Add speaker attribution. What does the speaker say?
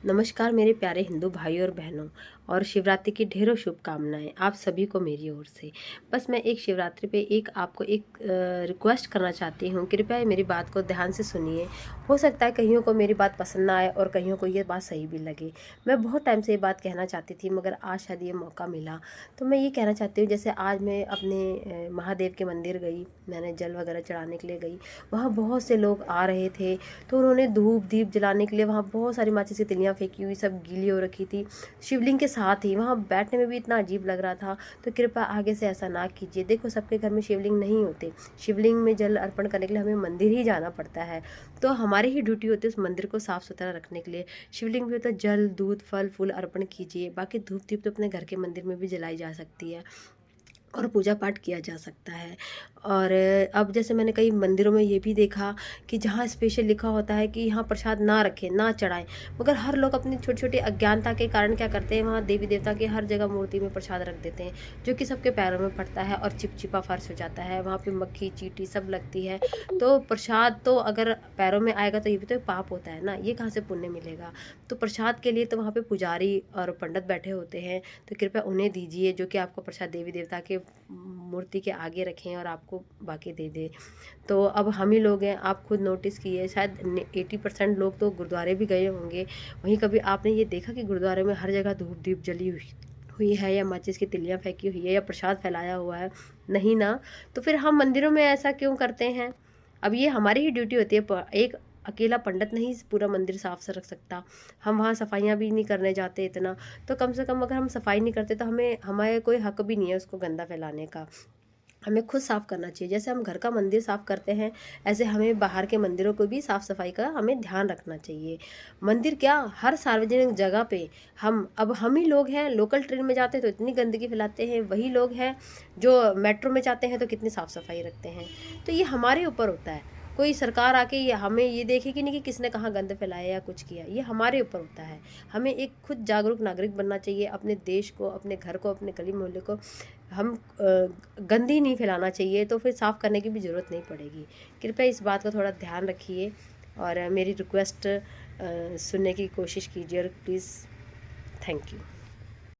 Speaker 1: नमस्कार मेरे प्यारे हिंदू भाइयों और बहनों, और शिवरात्रि की ढेरों शुभकामनाएं आप सभी को मेरी ओर से। बस मैं एक शिवरात्रि पे आपको एक रिक्वेस्ट करना चाहती हूँ। कृपया मेरी बात को ध्यान से सुनिए। हो सकता है कईयों को मेरी बात पसंद ना आए और कईयों को ये बात सही भी लगे। मैं बहुत टाइम से ये बात कहना चाहती थी, मगर आज शायद ये मौका मिला। तो मैं ये कहना चाहती हूँ, जैसे आज मैं अपने महादेव के मंदिर गई, मैंने जल वगैरह चढ़ाने के लिए गई। वहाँ बहुत से लोग आ रहे थे, तो उन्होंने धूप दीप जलाने के लिए वहाँ बहुत सारी माचिस की तिलियाँ फेंकी हुई, सब गीली हो रखी थी। शिवलिंग के साथ ही वहाँ बैठने में भी इतना अजीब लग रहा था। तो कृपया आगे से ऐसा ना कीजिए। देखो, सबके घर में शिवलिंग नहीं होते। शिवलिंग में जल अर्पण करने के लिए हमें मंदिर ही जाना पड़ता है। तो हमारी ही ड्यूटी होती है उस मंदिर को साफ सुथरा रखने के लिए। शिवलिंग में तो जल दूध फल फूल अर्पण कीजिए। बाकी धूप दीप तो अपने घर के मंदिर में भी जलाई जा सकती है और पूजा पाठ किया जा सकता है। और अब जैसे मैंने कई मंदिरों में ये भी देखा कि जहाँ स्पेशल लिखा होता है कि यहाँ प्रसाद ना रखें, ना चढ़ाएं, मगर हर लोग अपनी छोटी छोटी अज्ञानता के कारण क्या करते हैं, वहाँ देवी देवता की हर जगह मूर्ति में प्रसाद रख देते हैं, जो कि सबके पैरों में पड़ता है और चिपचिपा फर्श हो जाता है। वहाँ पे मक्खी चींटी सब लगती है। तो प्रसाद तो अगर पैरों में आएगा तो ये भी तो पाप होता है ना, ये कहाँ से पुण्य मिलेगा। तो प्रसाद के लिए तो वहाँ पे पुजारी और पंडित बैठे होते हैं, तो कृपया उन्हें दीजिए, जो कि आपको प्रसाद देवी देवता के मूर्ति के आगे रखें और आपको बाकी दे दे। तो अब हम ही लोग हैं, आप खुद नोटिस किए, शायद 80% लोग तो गुरुद्वारे भी गए होंगे। वहीं कभी आपने ये देखा कि गुरुद्वारे में हर जगह धूप दीप जली हुई हुई है, या माचिस की तिलियां फेंकी हुई है, या प्रसाद फैलाया हुआ है? नहीं ना। तो फिर हम मंदिरों में ऐसा क्यों करते हैं? अब ये हमारी ही ड्यूटी होती है। एक अकेला पंडित नहीं पूरा मंदिर साफ से रख सकता। हम वहाँ सफाइयाँ भी नहीं करने जाते इतना। तो कम से कम अगर हम सफाई नहीं करते तो हमें हमारे कोई हक भी नहीं है उसको गंदा फैलाने का। हमें खुद साफ करना चाहिए। जैसे हम घर का मंदिर साफ करते हैं, ऐसे हमें बाहर के मंदिरों को भी साफ सफाई का हमें ध्यान रखना चाहिए। मंदिर क्या, हर सार्वजनिक जगह पे हम ही लोग हैं, लोकल ट्रेन में जाते हैं तो इतनी गंदगी फैलाते हैं, वही लोग हैं जो मेट्रो में जाते हैं तो कितनी साफ सफाई रखते हैं। तो ये हमारे ऊपर होता है। कोई सरकार आके ये हमें ये देखेगी नहीं कि किसने कहाँ गंद फैलाया या कुछ किया, ये हमारे ऊपर होता है। हमें एक खुद जागरूक नागरिक बनना चाहिए। अपने देश को, अपने घर को, अपने गली मोहल्ले को हम गंदी नहीं फैलाना चाहिए, तो फिर साफ़ करने की भी ज़रूरत नहीं पड़ेगी। कृपया इस बात का थोड़ा ध्यान रखिए और मेरी रिक्वेस्ट सुनने की कोशिश कीजिए और प्लीज़। Thank you.